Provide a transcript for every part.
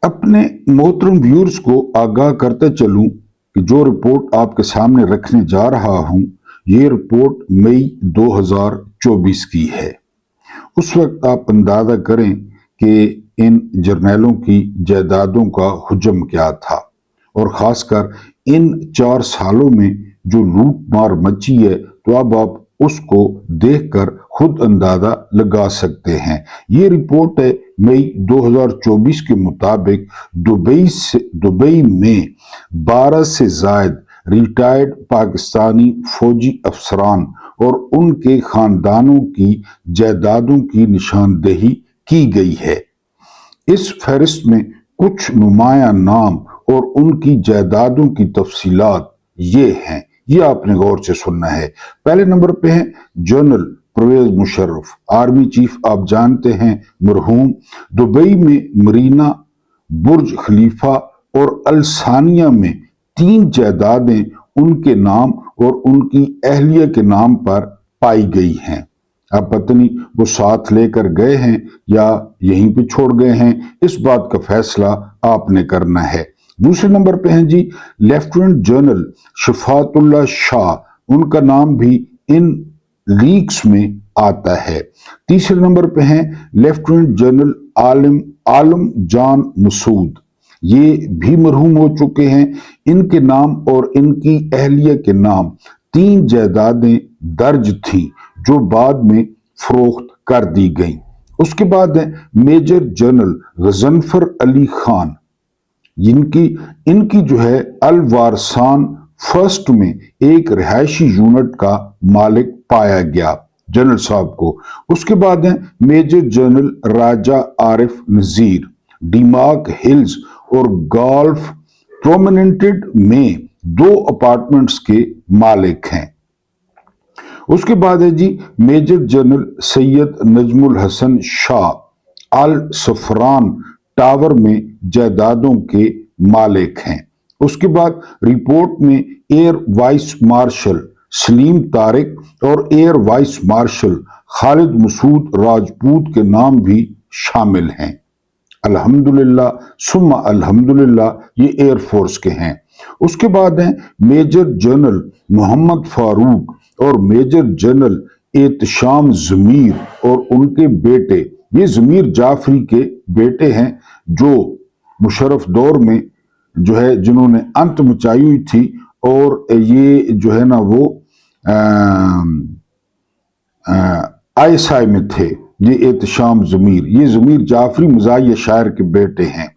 अपने मोहतरम व्यूअर्स को आगाह करते चलूं कि जो रिपोर्ट आपके सामने रखने जा रहा हूं, ये रिपोर्ट मई 2024 की है। उस वक्त आप अंदाजा करें कि इन जर्नैलों की जायदादों का हुजम क्या था, और खासकर इन 4 सालों में जो लूट मार मची है, तो अब आप उसको देखकर खुद अंदाजा लगा सकते हैं। ये रिपोर्ट है मई 2024 के मुताबिक दुबई में 12 से जायद रिटायर्ड पाकिस्तानी फौजी अफसरान और उनके खानदानों की जायदादों की निशानदेही की गई है। इस फहरिस्त में कुछ नुमाया नाम और उनकी जायदादों की तफसीलात ये हैं, ये आपने गौर से सुनना है। पहले नंबर पे हैं general Parvez Musharraf, army chief आप जानते हैं मरहूम। दुबई में मरीना, बुर्ज खलीफा और अलसानिया में 3 जायदादें उनके नाम और उनकी अहलिया के नाम पर पाई गई हैं। अब पता नहीं वो साथ लेकर गए हैं या यहीं पे छोड़ गए हैं, इस बात का फैसला आपने करना है। दूसरे नंबर पे हैं जी लेफ्टिनेंट जनरल शफातुल्लाह शाह, उनका नाम भी इन लीक्स में आता है। तीसरे नंबर पे हैं लेफ्टिनेंट जनरल आलम जान मसूद, ये भी मरहूम हो चुके हैं। इनके नाम और इनकी अहलिया के नाम 3 जायदादें दर्ज थीं जो बाद में फरोख्त कर दी गईं। उसके बाद है मेजर जनरल गजनफर अली खान, इनकी जो है अल वारसान फर्स्ट में एक रिहायशी यूनिट का मालिक पाया गया जनरल साहब को। उसके बाद है मेजर जनरल राजा आरिफ नजीर, डिमार्क हिल्स और गोल्फ प्रोमिनेंटेड में 2 अपार्टमेंट्स के मालिक हैं। उसके बाद है जी major general Syed Najmul Hasan Shah, Al Safran tower में जायदादों के मालिक हैं। उसके बाद रिपोर्ट में air vice marshal Salim Tariq और air vice marshal Khalid Masood Rajput के नाम भी शामिल हैं। अल्हम्दुलिल्लाह सुम्मा अल्हम्दुलिल्लाह, ये एयरफोर्स के हैं। उसके बाद हैं मेजर जनरल मोहम्मद फारूक और मेजर जनरल एहतशाम जमीर और उनके बेटे, ये जमीर जाफरी के बेटे हैं जो मुशर्रफ दौर में जो है जिन्होंने अंत मचाई हुई थी, और ये जो है ना वो ISI में थे। ये एहतशाम जमीर, ये जमीर जाफरी मज़ाहिया शायर के बेटे हैं।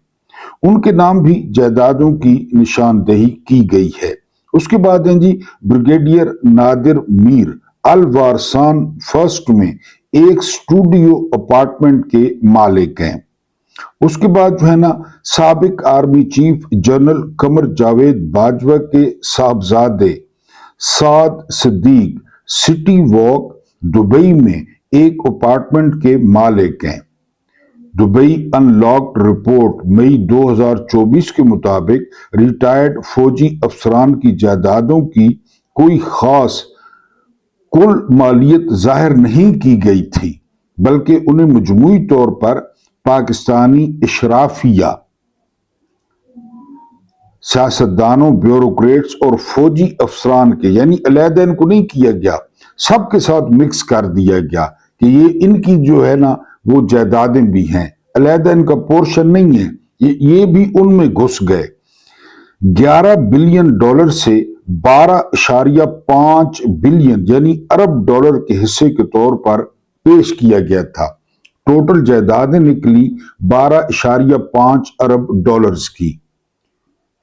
उनके नाम भी जायदादों की निशानदेही की गई है। उसके बाद हैं जी ब्रिगेडियर नादिर मीर, अल वारसान फर्स्ट में एक स्टूडियो अपार्टमेंट के मालिक हैं। उसके बाद जो है ना साबिक army chief general Qamar Javed Bajwa के साहबजादे साद सदीक सिटी वॉक दुबई में एक अपार्टमेंट के मालिक हैं। दुबई अनलॉक्ड रिपोर्ट मई 2024 के मुताबिक रिटायर्ड फौजी अफसरान की जायदादों की कोई खास कुल मालियत जाहिर नहीं की गई थी, बल्कि उन्हें मजमूई तौर पर पाकिस्तानी इशराफिया, सियासतदानों, ब्यूरोक्रेट्स और फौजी अफसरान के, यानी अलहदा इनको नहीं किया गया, सबके साथ मिक्स कर दिया गया कि ये इनकी जो है ना वो जायदादें भी हैं, अलहदा इनका पोर्शन नहीं है, ये भी उनमें घुस गए। 11 बिलियन डॉलर से 12.5 बिलियन यानी अरब डॉलर के हिस्से के तौर पर पेश किया गया था। टोटल जायदादें निकली 12.5 अरब डॉलर्स की।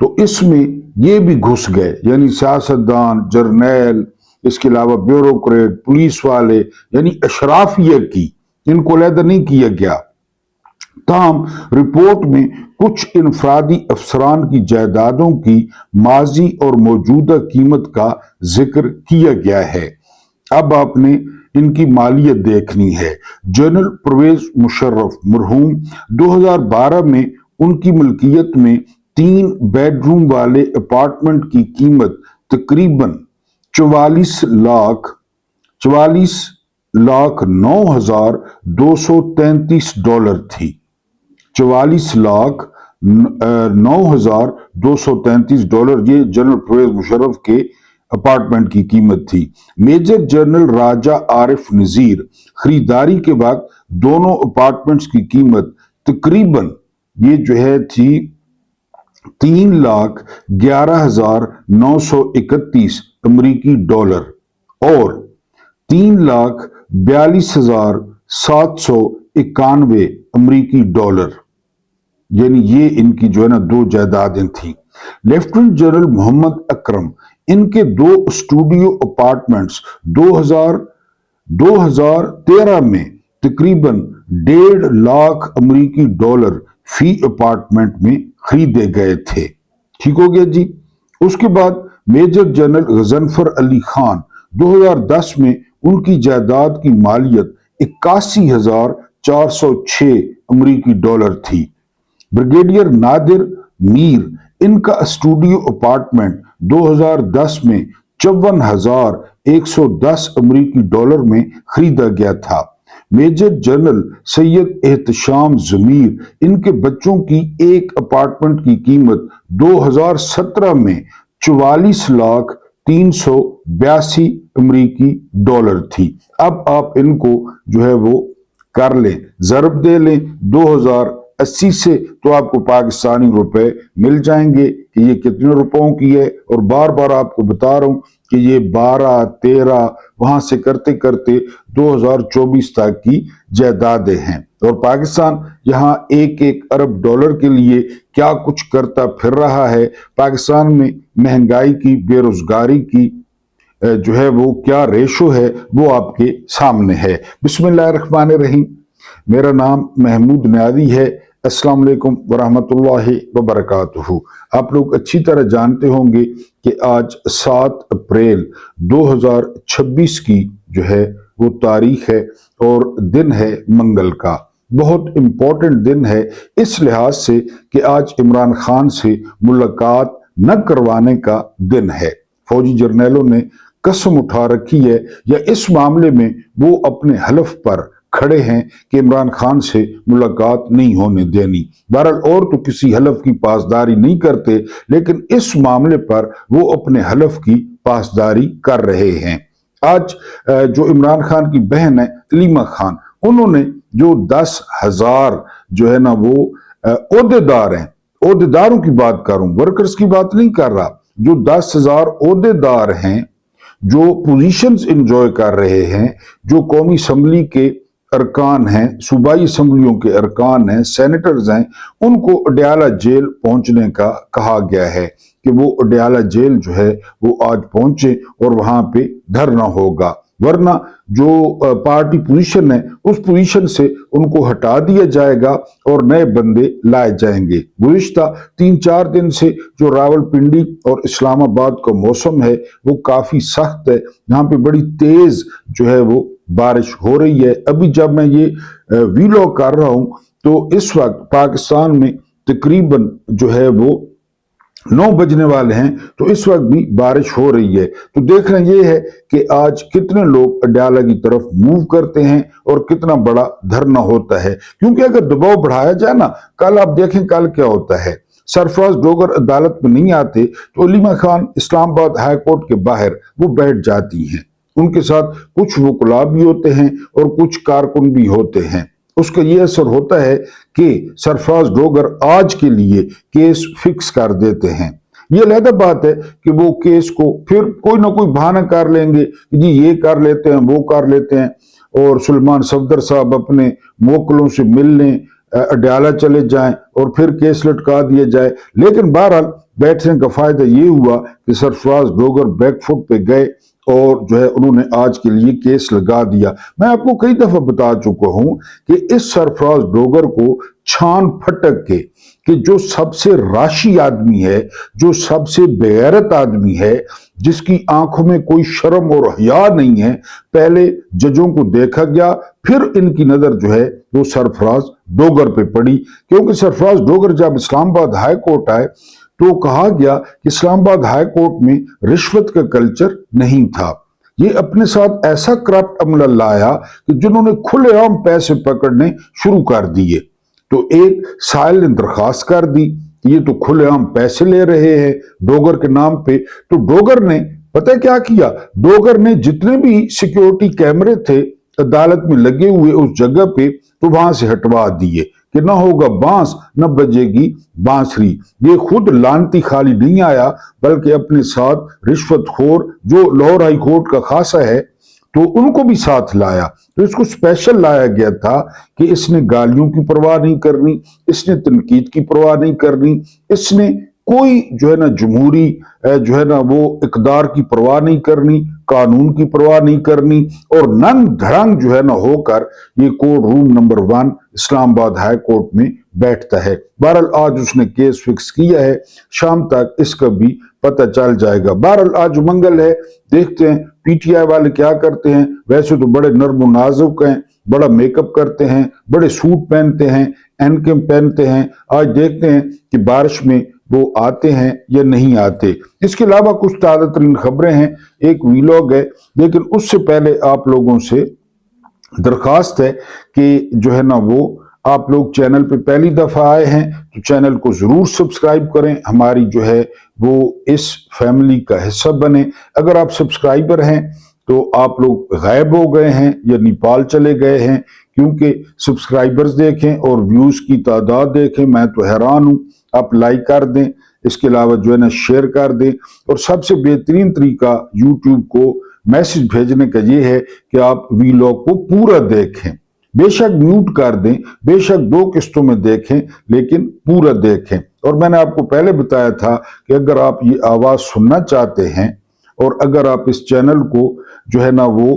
तो इसमें ये भी घुस गए, यानी सियासतदान, जर्नैल, इसके अलावा ब्यूरोक्रेट, पुलिस वाले, यानी अशराफिया की, इनको अलहदा नहीं किया गया। ताहम रिपोर्ट में कुछ इनफरादी अफसरान की जायदादों की माजी और मौजूदा कीमत का जिक्र किया गया है। अब आपने इनकी मालियत देखनी है। जनरल परवेज मुशर्रफ मरहूम 2012 में उनकी मलकियत में 3 बेडरूम वाले अपार्टमेंट की कीमत तकरीबन 44,09,233 डॉलर थी। 44,09,233 $9,233। ये जनरल परवेज मुशर्रफ के अपार्टमेंट की कीमत थी। मेजर जनरल राजा आरिफ नजीर खरीदारी के बाद दोनों अपार्टमेंट्स की कीमत तकरीबन ये जो है थी 3,11,931 अमरीकी डॉलर और 3,42,791 अमरीकी डॉलर, यानी ये इनकी जो है ना दो जायदादें थी। लेफ्टिनेंट जनरल मोहम्मद अकरम इनके दो स्टूडियो अपार्टमेंट्स 2013 में तकरीबन 1.5 लाख अमरीकी डॉलर फी अपार्टमेंट में खरीदे गए थे। ठीक हो गया जी। उसके बाद मेजर जनरल गजनफर अली खान 2010 में उनकी जायदाद की मालियत 81,406 अमरीकी डॉलर थी। ब्रिगेडियर नादिर मीर इनका स्टूडियो अपार्टमेंट 2010 में 54,110 अमरीकी डॉलर में खरीदा गया था। मेजर जनरल सैयद एहतशाम जमीर इनके बच्चों की एक अपार्टमेंट की कीमत 2017 में 44,382 अमरीकी डॉलर थी। अब आप इनको जो है वो कर लें, ज़रब दे लें 2080 से, तो आपको पाकिस्तानी रुपए मिल जाएंगे कि ये कितने रुपयों की है। और बार बार आपको बता रहा हूं कि ये 12, 13 वहां से करते करते 2024 तक की जायदादें हैं। और पाकिस्तान यहाँ 1-1 अरब डॉलर के लिए क्या कुछ करता फिर रहा है। पाकिस्तान में महंगाई की, बेरोजगारी की जो है वो क्या रेशो है वो आपके सामने है। बिस्मिल्लाहिर्रहमानिर्रहीम। मेरा नाम महमूद नियाज़ी है। अस्सलाम वालेकुम वरहमतुल्लाहि वबरकातुहू। आप लोग अच्छी तरह जानते होंगे कि आज 7 अप्रैल 2026 की जो है वो तारीख है और दिन है मंगल का। बहुत इंपॉर्टेंट दिन है इस लिहाज से कि आज इमरान खान से मुलाकात न करवाने का दिन है। फौजी जर्नैलों ने कसम उठा रखी है या इस मामले में वो अपने हलफ पर खड़े हैं कि इमरान खान से मुलाकात नहीं होने देनी। बहरहाल और तो किसी हलफ की पासदारी नहीं करते, लेकिन इस मामले पर वो अपने हलफ की पासदारी कर रहे हैं। आज जो इमरान खान की बहन है अलीमा खान, उन्होंने जो 10,000 जो है ना वो ओहदेदार हैं, ओहदेदारों की बात कर रहा हूं, वर्कर्स की बात नहीं कर रहा, जो 10,000 ओहदेदार हैं, जो पोजीशंस एंजॉय कर रहे हैं, जो कौमी असम्बली के अरकान हैं, सूबाई असम्बलियों के अरकान हैं, सेनेटर्स हैं, उनको अडयाला जेल पहुंचने का कहा गया है कि वो अडयाला जेल जो है वो आज पहुंचे और वहां पे धरना होगा। वरना जो पार्टी पोजीशन है उस पोजीशन से उनको हटा दिया जाएगा और नए बंदे लाए जाएंगे। गुज़िश्ता 3-4 दिन से जो रावलपिंडी और इस्लामाबाद का मौसम है वो काफी सख्त है। यहाँ पे बड़ी तेज जो है वो बारिश हो रही है। अभी जब मैं ये वीलॉग कर रहा हूं तो इस वक्त पाकिस्तान में तकरीबन जो है वो 9 बजने वाले हैं, तो इस वक्त भी बारिश हो रही है। तो देखना यह है कि आज कितने लोग अडयाला की तरफ मूव करते हैं और कितना बड़ा धरना होता है, क्योंकि अगर दबाव बढ़ाया जाए ना, कल आप देखें कल क्या होता है। सरफराज डोगर अदालत में नहीं आते तो अलीमा खान इस्लामाबाद हाई कोर्ट के बाहर वो बैठ जाती हैं। उनके साथ कुछ वकला भी होते हैं और कुछ कारकुन भी होते हैं। उसका ये असर होता है कि सरफराज डोगर आज के लिए केस फिक्स कर देते हैं। ये अलग बात है कि वो केस को फिर कोई ना कोई बहाना कर लेंगे कि जी ये कर लेते हैं, वो कर लेते हैं, और सुलेमान सफदर साहब अपने मोकलों से मिलने अडयाला चले जाएं और फिर केस लटका दिया जाए। लेकिन बहरहाल बैठने का फायदा ये हुआ कि सरफराज डोगर बैकफुट पे गए और जो है उन्होंने आज के लिए केस लगा दिया। मैं आपको कई दफा बता चुका हूं कि इस सरफराज डोगर को छान फटक के कि जो सबसे राशि आदमी है, जो सबसे बेगैरत आदमी है, जिसकी आंखों में कोई शर्म और हया नहीं है, पहले जजों को देखा गया, फिर इनकी नजर जो है वो सरफराज डोगर पे पड़ी। क्योंकि सरफराज डोगर जब इस्लामाबाद हाई कोर्ट आए तो कहा गया कि इस्लामाबाद हाई कोर्ट में रिश्वत का कल्चर नहीं था। ये अपने साथ ऐसा करप्ट अमला लाया कि जिन्होंने खुलेआम पैसे पकड़ने शुरू कर दिए। तो एक साहिल ने दरखास्त कर दी कि ये तो खुलेआम पैसे ले रहे हैं डोगर के नाम पे। तो डोगर ने पता है क्या किया, डोगर ने जितने भी सिक्योरिटी कैमरे थे अदालत में लगे हुए उस जगह पे, तो वहां से हटवा दिए कि ना होगा बांस न बजेगी बांसुरी। ये खुद लानती खाली नहीं आया बल्कि अपने साथ रिश्वतखोर जो लाहौर हाई कोर्ट का खासा है तो उनको भी साथ लाया। तो इसको स्पेशल लाया गया था कि इसने गालियों की परवाह नहीं करनी, इसने तनकीद की परवाह नहीं करनी, इसने कोई जो है ना जमहूरी जो है ना वो इकदार की परवाह नहीं करनी, कानून की परवाह नहीं करनी, और नंग धड़ंग जो है ना होकर ये court room number 1 Islamabad high court में बैठता है। बहरहाल आज उसने केस फिक्स किया है, शाम तक इसका भी पता चल जाएगा। बहरहाल आज मंगल है, देखते हैं पीटीआई वाले क्या करते हैं। वैसे तो बड़े नर्म नाजुक हैं, बड़ा मेकअप करते हैं, बड़े सूट पहनते हैं, एनकेम पहनते हैं। आज देखते हैं कि बारिश में वो आते हैं या नहीं आते। इसके अलावा कुछ ताज़ा तरीन खबरें हैं, एक वीलॉग है, लेकिन उससे पहले आप लोगों से दरखास्त है कि जो है ना वो आप लोग चैनल पे पहली दफा आए हैं तो चैनल को जरूर सब्सक्राइब करें, हमारी जो है वो इस फैमिली का हिस्सा बने। अगर आप सब्सक्राइबर हैं तो आप लोग गायब हो गए हैं या नेपाल चले गए हैं, क्योंकि सब्सक्राइबर्स देखें और व्यूज की तादाद देखें, मैं तो हैरान हूं। आप लाइक कर दें, इसके अलावा जो है ना शेयर कर दें, और सबसे बेहतरीन तरीका यूट्यूब को मैसेज भेजने का ये है कि आप वीलॉग को पूरा देखें, बेशक म्यूट कर दें, बेशक 2 किस्तों में देखें, लेकिन पूरा देखें। और मैंने आपको पहले बताया था कि अगर आप ये आवाज सुनना चाहते हैं और अगर आप इस चैनल को जो है ना वो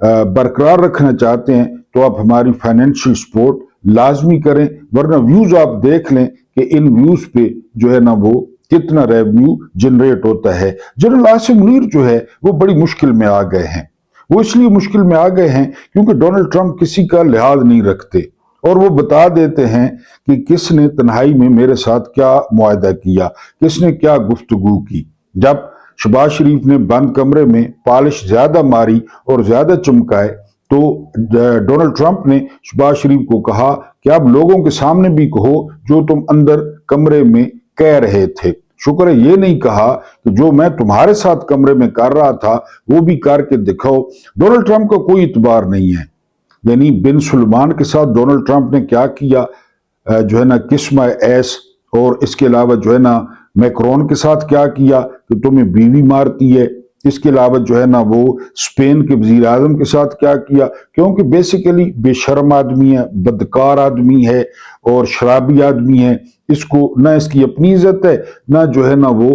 बरकरार रखना चाहते हैं तो आप हमारी फाइनेंशियल सपोर्ट लाजमी करें, वरना व्यूज आप देख लें कि इन व्यूज पे जो है ना वो कितना रेवेन्यू जनरेट होता है। जनरल आसिम मुनीर जो है वो बड़ी मुश्किल में आ गए हैं। वो इसलिए मुश्किल में आ गए हैं क्योंकि डोनाल्ड ट्रंप किसी का लिहाज नहीं रखते और वो बता देते हैं कि किसने तन्हाई में मेरे साथ क्या मुआहदा किया, किसने क्या गुफ्तगू की। जब शहबाज शरीफ ने बंद कमरे में पॉलिश ज्यादा मारी और ज्यादा चमकाए तो डोनाल्ड ट्रंप ने शहबाज शरीफ को कहा कि आप लोगों के सामने भी कहो जो तुम अंदर कमरे में कह रहे थे। शुक्र है ये नहीं कहा कि जो मैं तुम्हारे साथ कमरे में कर रहा था वो भी करके दिखाओ। डोनाल्ड ट्रंप का कोई इतबार नहीं है। यानी बिन सुलेमान के साथ डोनाल्ड ट्रंप ने क्या किया जो है ना किस्म एस, और इसके अलावा जो है ना मैक्रोन के साथ क्या किया कि तुम्हें बीवी मारती है। इसके अलावा जो है ना वो स्पेन के वजीर आजम के साथ क्या किया, क्योंकि बेसिकली बेशर्म आदमी है, बदकार आदमी है और शराबी आदमी है। इसको ना इसकी अपनी इज्जत है ना जो है ना वो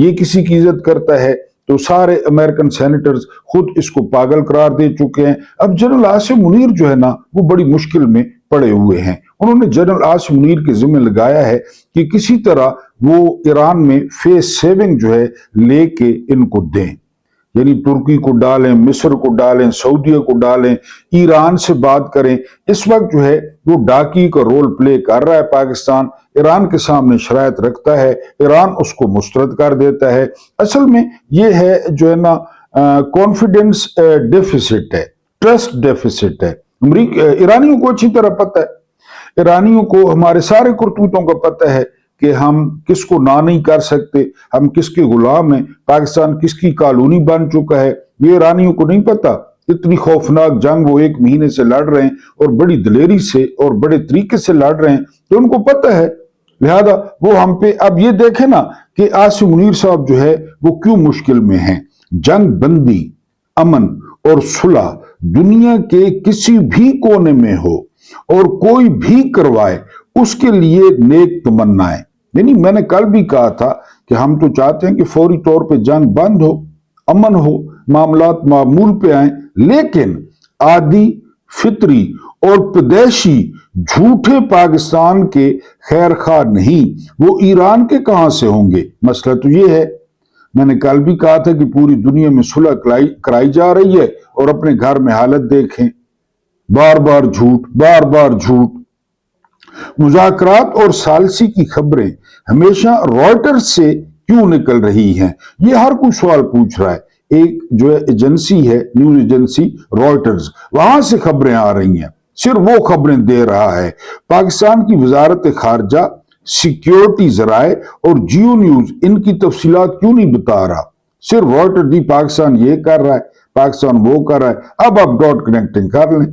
ये किसी की इज्जत करता है। तो सारे अमेरिकन सेनेटर्स खुद इसको पागल करार दे चुके हैं। अब जनरल आसिम मुनीर जो है ना वो बड़ी मुश्किल में पड़े हुए हैं। उन्होंने जनरल आसिम मुनीर के जिम्मे लगाया है कि किसी तरह वो ईरान में फेस सेविंग जो है लेके इनको दें, यानी तुर्की को डालें, मिस्र को डालें, सऊदीया को डालें, ईरान से बात करें। इस वक्त जो है वो डाकी का रोल प्ले कर रहा है पाकिस्तान, ईरान के सामने शरायत रखता है, ईरान उसको मुस्तरद कर देता है। असल में ये है जो है ना कॉन्फिडेंस डेफिसिट है, ट्रस्ट डेफिसिट है। ईरानियों को अच्छी तरह पता है, ईरानियों को हमारे सारे करतूतों का पता है कि हम किसको ना नहीं कर सकते, हम किसके गुलाम हैं, पाकिस्तान किसकी कॉलोनी बन चुका है। ये ईरानियों को नहीं पता। इतनी खौफनाक जंग वो 1 महीने से लड़ रहे हैं और बड़ी दिलेरी से और बड़े तरीके से लड़ रहे हैं, तो उनको पता है। लिहाजा वो हम पे अब ये देखे ना कि आसिम मुनीर साहब जो है वो क्यों मुश्किल में हैं। जंग बंदी, अमन और सुलह दुनिया के किसी भी कोने में हो और कोई भी करवाए, उसके लिए नेक तमन्नाएं। यानी मैंने कल भी कहा था कि हम तो चाहते हैं कि फौरी तौर पे जंग बंद हो, अमन हो, मामलात मामूल पे आए, लेकिन आदि फितरी और पैदाइशी झूठे पाकिस्तान के खैर खा नहीं, वो ईरान के कहां से होंगे। मसला तो ये है, मैंने कल भी कहा था कि पूरी दुनिया में सुलह कराई जा रही है और अपने घर में हालत देखें, बार बार झूठ, बार बार झूठ। मुज़ाकरात और सालसी की खबरें हमेशा रॉयटर्स से क्यों निकल रही हैं, ये हर कोई सवाल पूछ रहा है। एक जो है एजेंसी है, न्यूज एजेंसी रॉयटर्स, वहां से खबरें आ रही हैं। صرف وہ خبریں دے رہا ہے۔ پاکستان کی وزارت خارجہ، سیکیورٹی ذرائع اور جیو نیوز ان کی تفصیلات کیوں نہیں بتا رہا؟ صرف رائٹر دی پاکستان یہ کر رہا ہے، پاکستان وہ کر رہا ہے۔ اب آپ ڈاٹ کنیکٹنگ کر لیں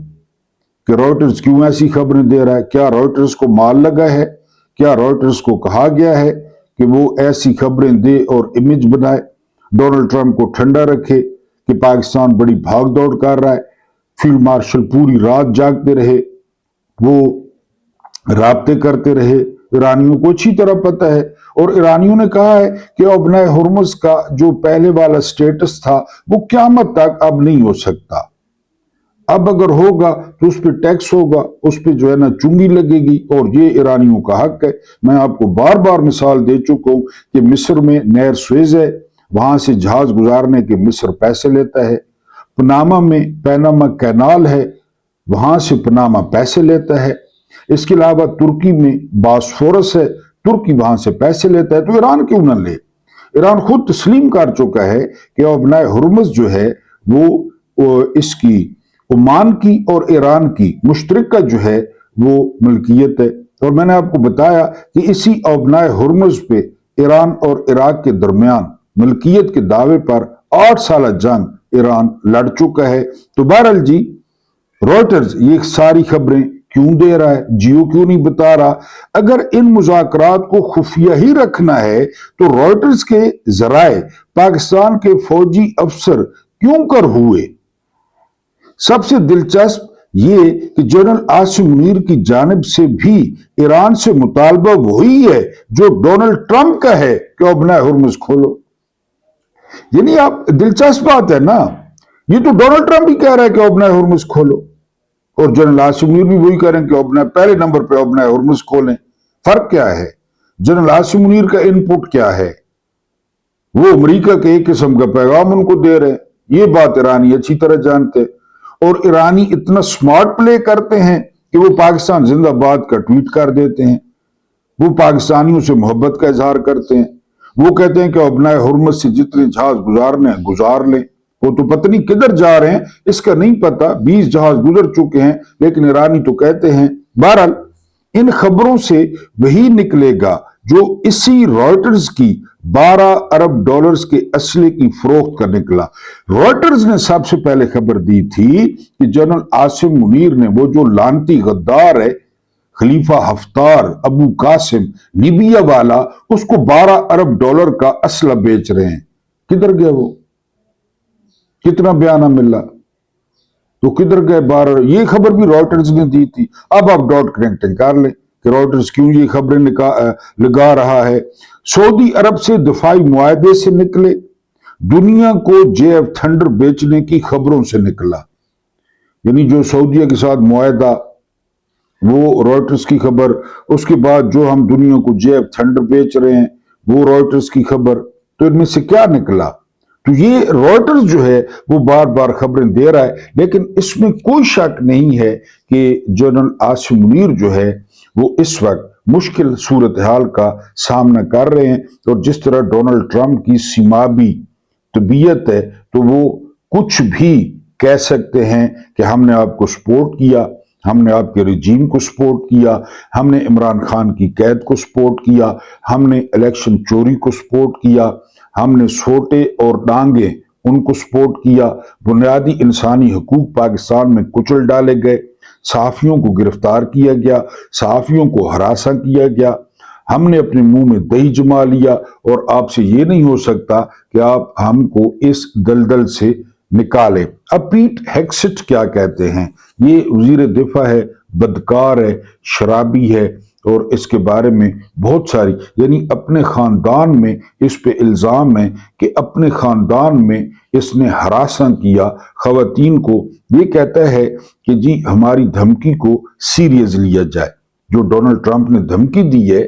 کہ رائٹرز کیوں ایسی خبریں دے رہا ہے۔ کیا رائٹرز کو مال لگا ہے؟ کیا رائٹرز کو کہا گیا ہے کہ وہ ایسی خبریں دے اور امیج بنائے، ڈونلڈ ٹرمپ کو ٹھنڈا رکھے کہ پاکستان بڑی بھاگ دوڑ کر رہا ہے، فیلڈ مارشل پوری رات جاگتے رہے، وہ رابطے کرتے رہے؟ ایرانیوں کو اچھی طرح پتہ ہے، اور ایرانیوں نے کہا ہے کہ ابنائے ہرمز کا جو پہلے والا سٹیٹس تھا وہ قیامت تک اب نہیں ہو سکتا۔ اب اگر ہوگا تو اس پہ ٹیکس ہوگا، اس پہ جو ہے نا چنگی لگے گی، اور یہ ایرانیوں کا حق ہے۔ میں آپ کو بار بار مثال دے چکا ہوں کہ مصر میں نہر سویز ہے، وہاں سے جہاز گزارنے کے مصر پیسے لیتا ہے۔ پناما میں پیناما کینال ہے، وہاں سے پناما پیسے لیتا ہے۔ اس کے علاوہ ترکی میں باسفورس ہے، ترکی وہاں سے پیسے لیتا ہے۔ تو ایران کیوں نہ لے؟ ایران خود تسلیم کر چکا ہے کہ ابنائے ہرمز جو ہے وہ اس کی عمان کی اور ایران کی مشترکہ جو ہے وہ ملکیت ہے۔ اور میں نے آپ کو بتایا کہ اسی ابنائے ہرمز پہ ایران اور عراق کے درمیان ملکیت کے دعوے پر 8 سالہ جنگ ایران لڑ چکا ہے۔ تو بہرحال جی، رائٹرز یہ ساری خبریں کیوں دے رہا ہے؟ جیو کیوں نہیں بتا رہا؟ اگر ان مذاکرات کو خفیہ ہی رکھنا ہے تو رائٹرز کے ذرائع پاکستان کے فوجی افسر کیوں کر ہوئے؟ سب سے دلچسپ یہ کہ جنرل عاصم منیر کی جانب سے بھی ایران سے مطالبہ وہی ہے جو ڈونلڈ ٹرمپ کا ہے کہ ابنائے ہرمز کھولو۔ یعنی آپ دلچسپ بات ہے نا، یہ تو ڈونلڈ ٹرمپ بھی کہہ رہا ہے کہ ابنائے ہرمز کھولو، اور جنرل عاصم منیر بھی وہی کہہ رہے ہیں کہ پہلے نمبر پہ ابنائے ہرمز کھولیں۔ فرق کیا ہے؟ جنرل عاصم منیر کا ان پٹ کیا ہے؟ وہ امریکہ کے ایک قسم کا پیغام ان کو دے رہے ہیں۔ یہ بات ایرانی اچھی طرح جانتے، اور ایرانی اتنا سمارٹ پلے کرتے ہیں کہ وہ پاکستان زندہ باد کا ٹویٹ کر دیتے ہیں، وہ پاکستانیوں سے محبت کا اظہار کرتے ہیں، وہ کہتے ہیں کہ ابنائے ہرمز سے جتنے جہاز گزارنے ہیں گزار لیں۔ وہ تو پتہ نہیں کدھر جا رہے ہیں اس کا نہیں پتا، 20 جہاز گزر چکے ہیں، لیکن ایرانی تو کہتے ہیں۔ بہرحال ان خبروں سے وہی نکلے گا جو اسی رائٹرز کی 12 ارب ڈالرز کے اسلحے کی فروخت کا نکلا۔ رائٹرز نے سب سے پہلے خبر دی تھی کہ جنرل عاصم منیر نے، وہ جو لانتی غدار ہے خلیفہ حفتار ابو قاسم لیبیا والا، اس کو 12 ارب ڈالر کا اسلحہ بیچ رہے ہیں۔ کدھر گیا وہ؟ کتنا بیانہ ملا؟ تو کدھر گئے 12؟ یہ خبر بھی رائٹرز نے دی تھی۔ اب آپ ڈاٹ کنیکٹنگ کر لیں کہ رائٹرز کیوں یہ خبریں لگا رہا ہے۔ سعودی عرب سے دفاعی معاہدے سے نکلے، دنیا کو JF تھنڈر بیچنے کی خبروں سے نکلا۔ یعنی جو سعودیہ کے ساتھ معاہدہ، وہ رائٹرز کی خبر، اس کے بعد جو ہم دنیا کو JF تھنڈر بیچ رہے ہیں وہ رائٹرز کی خبر۔ تو ان میں سے کیا نکلا؟ تو یہ رائٹرز جو ہے وہ بار بار خبریں دے رہا ہے، لیکن اس میں کوئی شک نہیں ہے کہ جنرل عاصم منیر جو ہے وہ اس وقت مشکل صورتحال کا سامنا کر رہے ہیں، اور جس طرح ڈونلڈ ٹرمپ کی سیمابی طبیعت ہے تو وہ کچھ بھی کہہ سکتے ہیں کہ ہم نے آپ کو سپورٹ کیا، ہم نے آپ کے رجیم کو سپورٹ کیا، ہم نے عمران خان کی قید کو سپورٹ کیا، ہم نے الیکشن چوری کو سپورٹ کیا، ہم نے سوٹے اور ڈانگیں ان کو سپورٹ کیا، بنیادی انسانی حقوق پاکستان میں کچل ڈالے گئے، صحافیوں کو گرفتار کیا گیا، صحافیوں کو ہراساں کیا گیا، ہم نے اپنے منہ میں دہی جما لیا، اور آپ سے یہ نہیں ہو سکتا کہ آپ ہم کو اس دلدل سے نکالے۔ اب پیٹ ہیگسٹ کیا کہتے ہیں؟ یہ وزیر دفاع ہے، بدکار ہے، شرابی ہے، اور اس کے بارے میں بہت ساری، یعنی اپنے خاندان میں اس پہ الزام ہے کہ اپنے خاندان میں اس نے ہراساں کیا خواتین کو۔ یہ کہتا ہے کہ جی ہماری دھمکی کو سیریس لیا جائے۔ جو ڈونلڈ ٹرمپ نے دھمکی دی ہے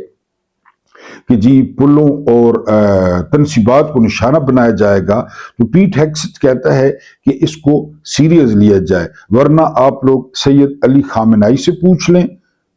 کہ جی پلوں اور تنصیبات کو نشانہ بنایا جائے گا، تو پیٹ ہیگسٹ کہتا ہے کہ اس کو سیریس لیا جائے، ورنہ آپ لوگ سید علی خامنائی سے پوچھ لیں،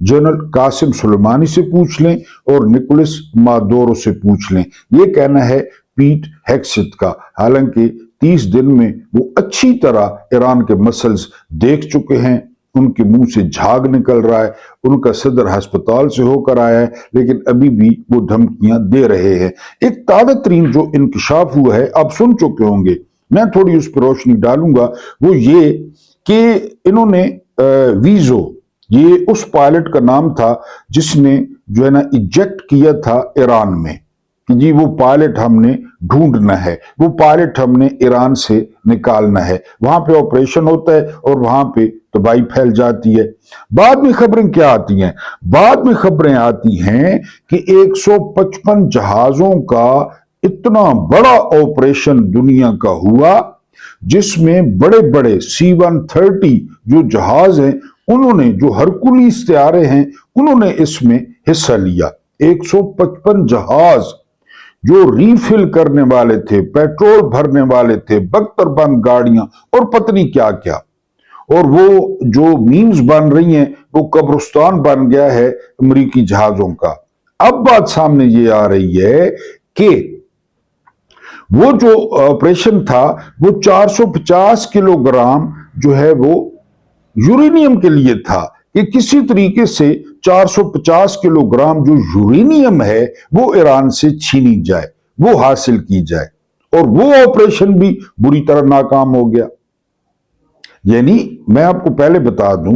جنرل قاسم سلیمانی سے پوچھ لیں، اور نکولس مادورو سے پوچھ لیں۔ یہ کہنا ہے پیٹ ہیگسٹ کا، حالانکہ 30 دن میں وہ اچھی طرح ایران کے مسلز دیکھ چکے ہیں، उनके मुंह से झाग निकल रहा है, उनका सदर अस्पताल से होकर आया है, लेकिन अभी भी वो धमकियां दे रहे हैं। एक ताज़ा तरीन जो इंकशाफ हुआ है, आप सुन चुके होंगे, मैं थोड़ी उस पर रोशनी डालूंगा, वो ये कि इन्होंने वीजो, ये उस पायलट का नाम था जिसने जो है ना इजेक्ट किया था ईरान में, कि जी वो पायलट हमने ढूंढना है, वो पायलट हमने ईरान से निकालना है। वहां पे ऑपरेशन होता है और वहां पे तबाही फैल जाती है। बाद में खबरें क्या आती हैं? बाद में खबरें आती हैं कि 155 जहाजों का इतना बड़ा ऑपरेशन दुनिया का हुआ, जिसमें बड़े बड़े C-130 जो जहाज हैं, उन्होंने, जो हरकुलिस तैयारे हैं, उन्होंने इसमें हिस्सा लिया। 155 जहाज जो रीफिल करने वाले थे, पेट्रोल भरने वाले थे, बख्तरबंद गाड़ियां और पत्नी क्या क्या, और वो जो मीम्स बन रही हैं वो कब्रिस्तान बन गया है अमेरिकी जहाजों का। अब बात सामने ये आ रही है कि वो जो ऑपरेशन था वो 450 किलोग्राम जो है वो यूरेनियम के लिए था, कि किसी तरीके से 450 किलोग्राम जो यूरेनियम है वो ईरान से छीनी जाए, वो हासिल की जाए, और वो ऑपरेशन भी बुरी तरह नाकाम हो गया। यानी मैं आपको पहले बता दूं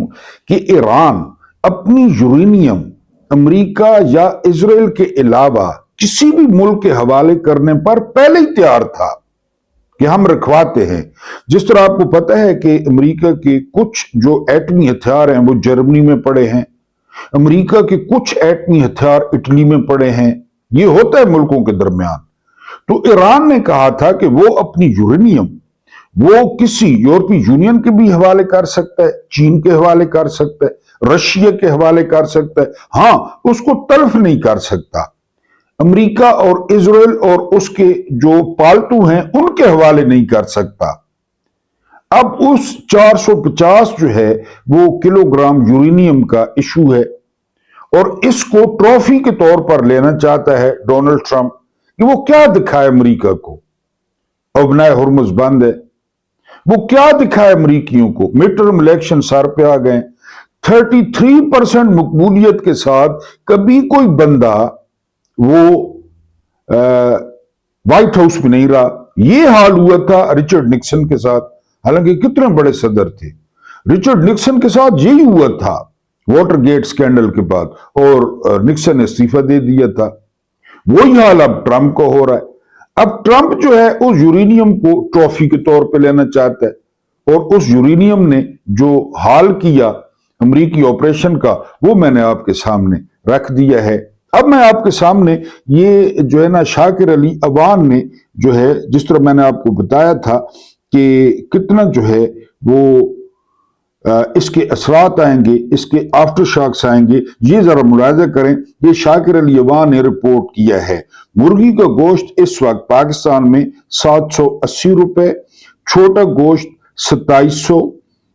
कि ईरान अपनी यूरेनियम अमेरिका या इजराइल के अलावा किसी भी मुल्क के हवाले करने पर पहले ही तैयार था कि हम रखवाते हैं। जिस तरह आपको पता है कि अमेरिका के कुछ जो एटमी हथियार हैं वो जर्मनी में पड़े हैं, अमेरिका के कुछ एटमी हथियार इटली में पड़े हैं, ये होता है मुल्कों के दरमियान। तो ईरान ने कहा था कि वो अपनी यूरेनियम वो किसी यूरोपीय यूनियन के भी हवाले कर सकता है, चीन के हवाले कर सकता है, रशिया के हवाले कर सकता है, हाँ उसको तल्फ नहीं कर सकता। अमेरिका और इजराइल और उसके जो पालतू हैं उनके हवाले नहीं कर सकता। अब उस 450 जो है वो किलोग्राम यूरेनियम का इशू है, और इसको ट्रॉफी के तौर पर लेना चाहता है डोनाल्ड ट्रंप, कि वो क्या दिखाए अमेरिका को। अब बनाए हुर्मुज बंद है, वो क्या दिखाए अमरीकियों को। मिड टर्म इलेक्शन सर पे आ गए, 33% मकबूलियत के साथ कभी कोई बंदा वो व्हाइट हाउस में नहीं रहा। ये हाल हुआ था रिचर्ड निक्सन के साथ, हालांकि कितने बड़े सदर थे। रिचर्ड निक्सन के साथ यही हुआ था वाटरगेट स्कैंडल के बाद, और निक्सन ने इस्तीफा दे दिया था। वही हाल अब ट्रंप को हो रहा है। अब ट्रंप जो है उस यूरेनियम को ट्रॉफी के तौर पे लेना चाहता है, और उस यूरेनियम ने जो हाल किया अमेरिकी ऑपरेशन का, वो मैंने आपके सामने रख दिया है। अब मैं आपके सामने ये जो है ना शाकिर अली अवान ने जो है, जिस तरह मैंने आपको बताया था कि कितना जो है वो इसके असरात आएंगे, इसके आफ्टर शॉक्स आएंगे, ये जरा मुलाजा करें। ये शाकिर अली अवान ने रिपोर्ट किया है। मुर्गी का गोश्त इस वक्त पाकिस्तान में 780 रुपए, छोटा गोश्त 2700,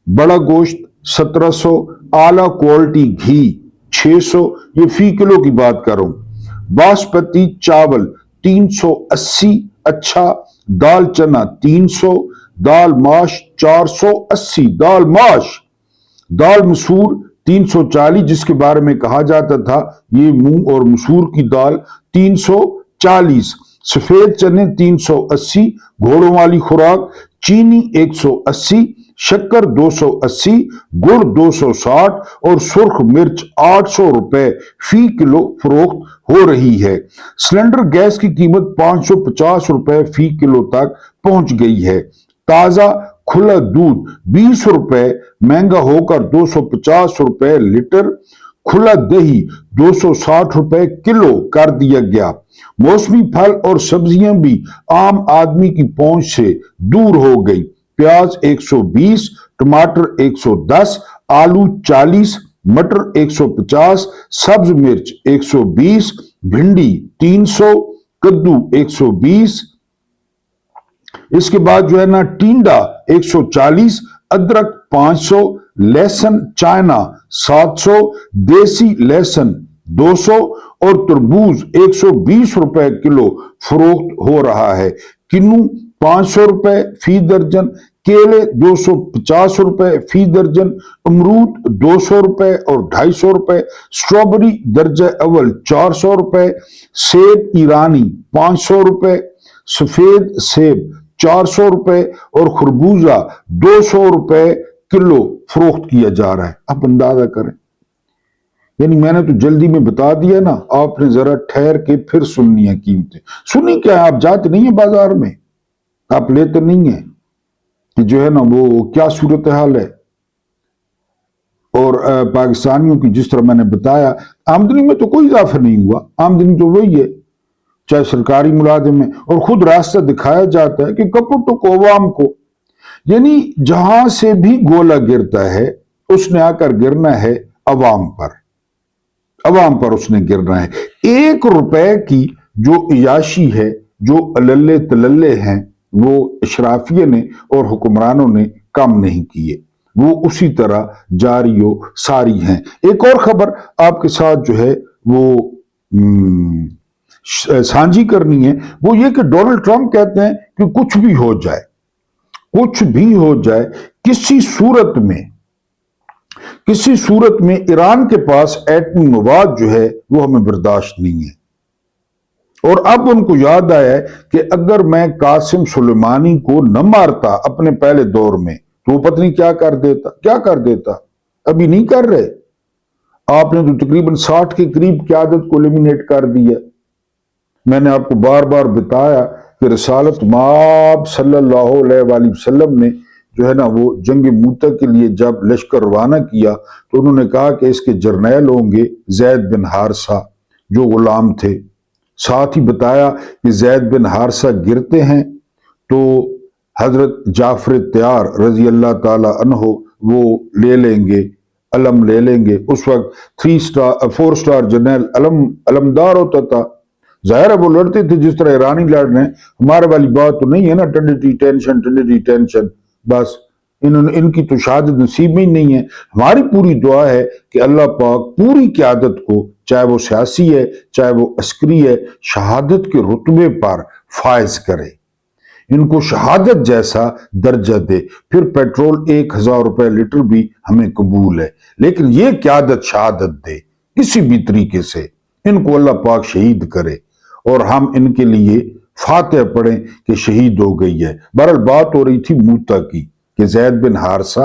बड़ा गोश्त 1700, आला क्वालिटी घी 600, ये फी किलो की बात कर रहा हूं। बासमती चावल 380, अच्छा दाल चना 300, दाल माश 480, दाल माश, दाल मसूर 340, जिसके बारे में कहा जाता था ये मूंग और मसूर की दाल 340, सफेद चने 380, घोड़ों वाली खुराक, चीनी 180, शक्कर 280, गुड़ 260 और सुर्ख मिर्च 800 रुपए फी किलो फरोख्त हो रही है। सिलेंडर गैस की कीमत 550 रुपए फी किलो तक पहुंच गई है। ताजा खुला दूध 20 रुपए महंगा होकर 250 रुपए लीटर, खुला दही 260 रुपए किलो कर दिया गया। मौसमी फल और सब्जियां भी आम आदमी की पहुंच से दूर हो गई। प्याज 120, टमाटर 110, आलू 40, मटर 150, सब्ज मिर्च 120, भिंडी 300, कद्दू 120, इसके बाद जो है ना टींडा 140, अदरक 500, लहसुन चाइना 700, देसी लहसुन 200 और तरबूज 120 रुपए किलो फरोख्त हो रहा है। किन्नू 500 रुपए फी दर्जन, केले 250 रुपए फी दर्जन, अमरूद 200 रुपए और 250 रुपए, स्ट्रॉबेरी दर्जा अव्वल 400 रुपए, सेब ईरानी 500 रुपए, सफेद सेब 400 रुपए और खरबूजा 200 रुपए किलो फरोख्त किया जा रहा है। आप अंदाजा करें, यानी मैंने तो जल्दी में बता दिया ना, आपने जरा ठहर के फिर सुननी है कीमतें। सुनी क्या है, आप जाते नहीं है बाजार में, आप लेते नहीं है कि जो है ना वो क्या सूरत हाल है। और पाकिस्तानियों की जिस तरह मैंने बताया, आमदनी में तो कोई इजाफा नहीं हुआ, आमदनी तो वही है, चाहे सरकारी मुलाजिम है। और खुद रास्ता दिखाया जाता है कि कपटों को अवाम को, यानी जहां से भी गोला गिरता है उसने आकर गिरना है अवाम पर, अवाम पर उसने गिरना है। 1 रुपए की जो इयाशी है, जो अल्ले तलल्ले हैं, वो अशराफिया ने और हुक्मरानों ने कम नहीं किए, वो उसी तरह जारी सारी हैं। एक और खबर आपके साथ जो है वो साझी करनी है, वो ये कि डोनाल्ड ट्रंप कहते हैं कि कुछ भी हो जाए, कुछ भी हो जाए, किसी सूरत में ईरान के पास एटमी मवाद जो है वो हमें बर्दाश्त नहीं है। और अब उनको याद आया है कि अगर मैं कासिम सुलेमानी को न मारता अपने पहले दौर में तो वो पत्नी क्या कर देता। अभी नहीं कर रहे, आपने तो तकरीबन 60 के करीब क़यादत को एलिमिनेट कर दिया। मैंने आपको बार बार बताया कि रसालत माब सल्लल्लाहु अलैहि वसल्लम ने जो है ना वो जंग मूता के लिए जब लश्कर रवाना किया तो उन्होंने कहा कि इसके जर्नैल होंगे ज़ैद बिन हारसा जो गुलाम थे। साथ ही बताया कि ज़ैद बिन हारसा गिरते हैं तो हजरत जाफर तैयार रजी अल्लाह ताला अन्हो वो ले लेंगे, अलम ले लेंगे। उस वक्त 4 स्टार जर्नल अलमदार होता था। जाहिर है वो लड़ते थे जिस तरह ईरानी लड़ रहे हैं, हमारे वाली बात तो नहीं है ना, टंडटी टेंशन, बस इनकी तो शहादत नसीब में ही नहीं है। हमारी पूरी दुआ है कि अल्लाह पाक पूरी क़यादत को, चाहे वो सियासी है चाहे वो अस्करी है, शहादत के रुतबे पर फायज करे, इनको शहादत जैसा दर्जा दे। फिर पेट्रोल 1000 रुपए लीटर भी हमें कबूल है, लेकिन ये क़यादत शहादत दे किसी भी तरीके से, इनको अल्लाह पाक शहीद करे और हम इनके लिए फातिहा पढ़ें कि शहीद हो गई है। बहरहाल बात हो रही थी मूता की कि ज़ैद बिन हारसा,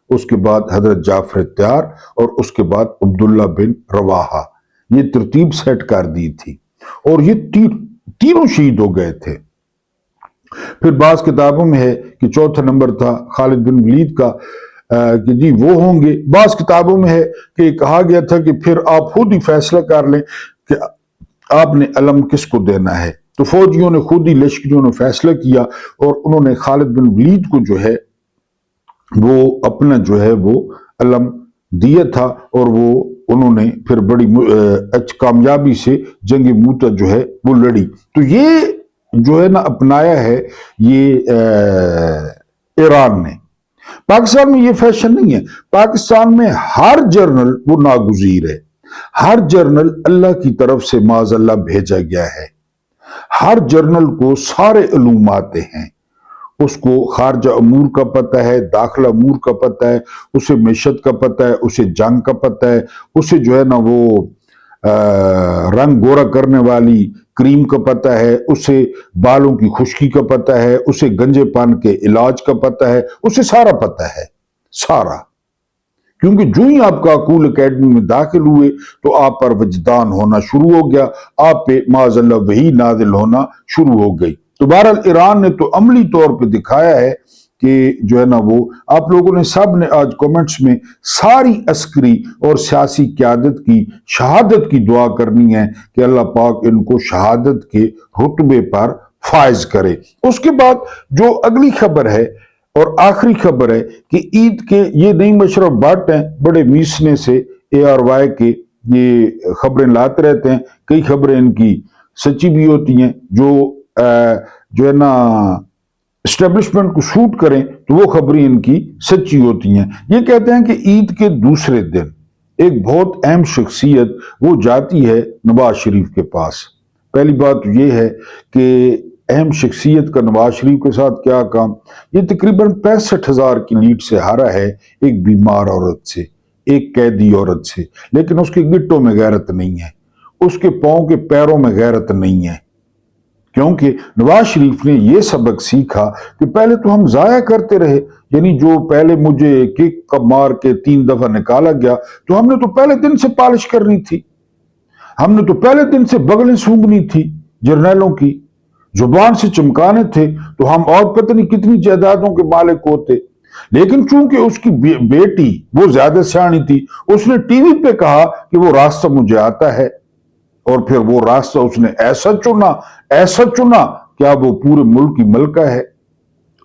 उसके बाद हजरत जाफर तैयार और उसके बाद अब्दुल्ला बिन रवाहा, ये तरतीब सेट कर दी थी और ये तीनों शहीद हो गए थे। फिर बाज किताबों में है कि चौथा नंबर था खालिद बिन वलीद का कि जी वो होंगे। बाज किताबों में है कि कहा गया था कि फिर आप खुद ही फैसला कर लें कि आपने अलम किसको देना है। तो फौजियों ने खुद ही, लश्करियों ने फैसला किया और उन्होंने खालिद बिन वलीद को जो है वो अपना जो है वो अलम दिया था और वो उन्होंने फिर बड़ी कामयाबी से जंग मूता जो है वो लड़ी। तो ये जो है ना अपनाया है ये ईरान ने। पाकिस्तान में ये फैशन नहीं है, पाकिस्तान में हर जर्नल वो नागुज़ीर है, हर जर्नल अल्लाह की तरफ से माज़अल्लाह भेजा गया है, हर जर्नल को सारे इल्म आते हैं, उसको खारजा अमूर का पता है, दाखिला अमूर का पता है, उसे मैशत का पता है, उसे जंग का पता है, उसे जो है ना वो रंग गोरा करने वाली क्रीम का पता है, उसे बालों की खुश्की का पता है, उसे गंजेपन के इलाज का पता है, उसे सारा पता है, सारा। क्योंकि जो ही आप काकूल एकेडमी में दाखिल हुए तो आप पर वजदान होना शुरू हो गया, आप पे माज़अल्लाह वही नाजिल होना शुरू हो गई। तो बहरहाल ईरान ने तो अमली तौर पे दिखाया है कि जो है ना वो, आप लोगों ने सब ने आज कमेंट्स में सारी अस्करी और सियासी क़यादत की शहादत की दुआ करनी है कि अल्लाह पाक इनको शहादत के रुतबे पर फायज करे। उसके बाद जो अगली खबर है और आखिरी खबर है कि ईद के ये नई मशरफ भट्ट हैं, बड़े मीसने से ARY के ये खबरें लाते रहते हैं, कई खबरें इनकी सच्ची भी होती हैं, जो है ना एस्टेब्लिशमेंट को सूट करें तो वो खबरें इनकी सच्ची होती हैं। ये कहते हैं कि ईद के दूसरे दिन एक बहुत अहम शख्सियत वो जाती है नवाज शरीफ के पास। पहली बात ये है कि اہم شخصیت کا نواز شریف کے ساتھ کیا کام؟ یہ تقریباً 65,000 کی لیڈ سے ہارا ہے، ایک بیمار عورت سے، ایک قیدی عورت سے، لیکن اس کے گٹوں میں غیرت نہیں ہے، اس کے پاؤں کے پیروں میں غیرت نہیں ہے، کیونکہ نواز شریف نے یہ سبق سیکھا کہ پہلے تو ہم ضائع کرتے رہے، یعنی جو پہلے مجھے کک مار کے 3 دفعہ نکالا گیا تو ہم نے تو پہلے دن سے پالش کرنی تھی، ہم نے تو پہلے دن سے بغلیں سونگنی تھی جرنیلوں کی، زبان سے چمکانے تھے تو ہم اور پتہ نہیں کتنی جائیدادوں کے مالک ہوتے، لیکن چونکہ اس کی بیٹی وہ زیادہ سیانی تھی، اس نے ٹی وی پہ کہا کہ وہ راستہ مجھے آتا ہے، اور پھر وہ راستہ اس نے ایسا چنا کہ اب وہ پورے ملک کی ملکہ ہے۔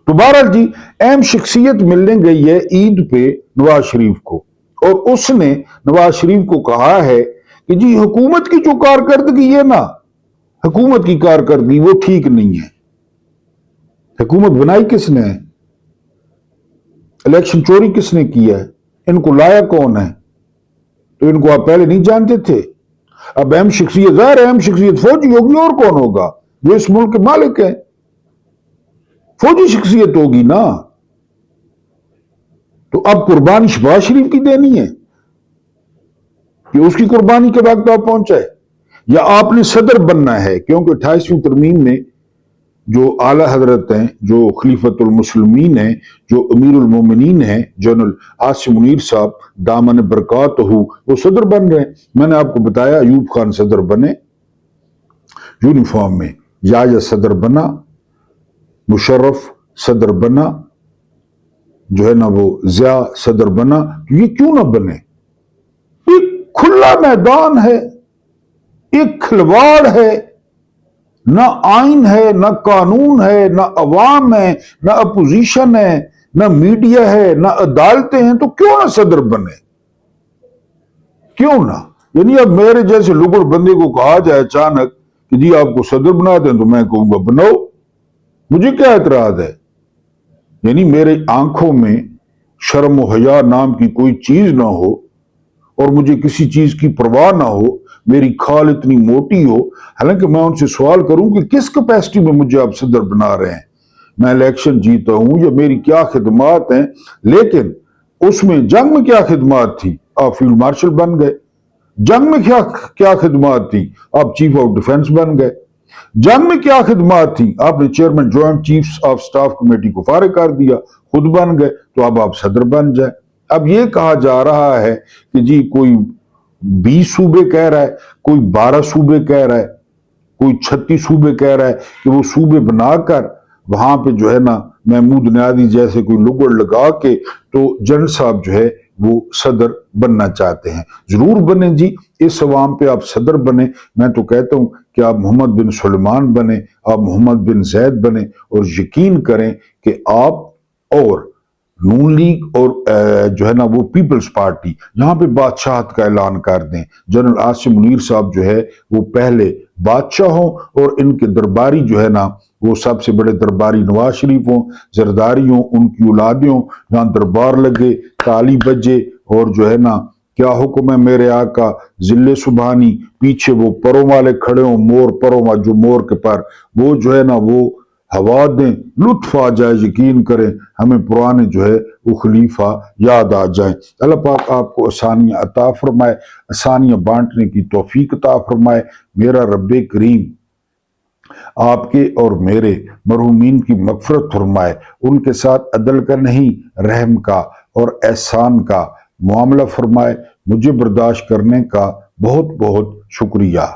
تو بہرحال جی، اہم شخصیت ملنے گئی ہے عید پہ نواز شریف کو، اور اس نے نواز شریف کو کہا ہے کہ جی حکومت کی جو کارکردگی ہے نا، حکومت کی کارکردگی وہ ٹھیک نہیں ہے۔ حکومت بنائی کس نے ہے؟ الیکشن چوری کس نے کیا ہے؟ ان کو لایا کون ہے؟ تو ان کو آپ پہلے نہیں جانتے تھے؟ اب اہم شخصیت، ظاہر اہم شخصیت فوجی ہوگی، اور کون ہوگا جو اس ملک کے مالک ہے؟ فوجی شخصیت ہوگی نا۔ تو اب قربانی شہباز شریف کی دینی ہے کہ اس کی قربانی کے وقت آپ پہنچائے، یا آپ نے صدر بننا ہے؟ کیونکہ 28ویں ترمیم میں جو اعلی حضرت ہیں، جو خلیفۃ المسلمین ہیں، جو امیر المومنین ہیں، جنرل عاصم منیر صاحب دامن برکاتہ، وہ صدر بن رہے ہیں۔ میں نے آپ کو بتایا ایوب خان صدر بنے یونیفارم میں، یا صدر بنا، مشرف صدر بنا، جو ہے نا وہ ضیاء صدر بنا، یہ کیوں نہ بنے؟ ایک کھلا میدان ہے، ایک کھلواڑ ہے، نہ آئین ہے، نہ قانون ہے، نہ عوام ہے، نہ اپوزیشن ہے، نہ میڈیا ہے، نہ عدالتیں ہیں، تو کیوں نہ صدر بنے؟ کیوں نہ؟ یعنی اب میرے جیسے لگڑ بندے کو کہا جائے اچانک کہ جی آپ کو صدر بنا دیں، تو میں کہوں گا بناؤ، مجھے کیا اعتراض ہے؟ یعنی میرے آنکھوں میں شرم و حیا نام کی کوئی چیز نہ ہو، اور مجھے کسی چیز کی پرواہ نہ ہو، میری کھال اتنی موٹی ہو، حالانکہ میں ان سے سوال کروں کہ کس کیپیسٹی میں مجھے آپ صدر بنا رہے ہیں؟ میں الیکشن جیتا ہوں یا میری کیا خدمات ہیں؟ لیکن اس میں جنگ میں کیا خدمات تھی؟ آپ فیلڈ مارشل بن گئے۔ جنگ میں کیا خدمات تھی؟ آپ چیف آف ڈیفنس بن گئے۔ جنگ میں کیا خدمات تھی؟ آپ نے chairman joint chiefs of staff committee کو فارغ کر دیا، خود بن گئے، تو اب آپ صدر بن جائیں۔ اب یہ کہا جا رہا ہے کہ جی کوئی 20 صوبے کہہ رہا ہے، کوئی 12 صوبے کہہ رہا ہے، کوئی 36 صوبے کہہ رہا ہے کہ وہ صوبے بنا کر وہاں پہ جو ہے نا محمود نیازی جیسے کوئی لگڑ لگا کے تو جنرل صاحب جو ہے وہ صدر بننا چاہتے ہیں۔ ضرور بنے جی، اس عوام پہ آپ صدر بنے۔ میں تو کہتا ہوں کہ آپ محمد بن سلمان بنے، آپ محمد بن زید بنے، اور یقین کریں کہ آپ اور نون لیگ اور جو ہے نا وہ پیپلز پارٹی یہاں پہ بادشاہت کا اعلان کر دیں۔ جنرل عاصم منیر صاحب جو ہے وہ پہلے بادشاہ ہوں، اور ان کے درباری جو ہے نا وہ سب سے بڑے درباری نواز شریف ہوں، زرداری ہوں، ان کی اولادیں ہوں، جہاں دربار لگے، تالی بجے، اور جو ہے نا کیا حکم ہے میرے آقا ذل سبحانی، پیچھے وہ پروں والے کھڑے ہوں، مور پروں والے، جو مور کے پر وہ جو ہے نا وہ ہوا دیں، لطف آ جائے، یقین کریں ہمیں پرانے جو ہے وہ خلیفہ یاد آ جائیں۔ اللہ پاک آپ کو آسانیاں عطا فرمائے، آسانیاں بانٹنے کی توفیق عطا فرمائے۔ میرا رب کریم آپ کے اور میرے مرحومین کی مغفرت فرمائے، ان کے ساتھ عدل کا نہیں رحم کا اور احسان کا معاملہ فرمائے۔ مجھے برداشت کرنے کا بہت بہت شکریہ۔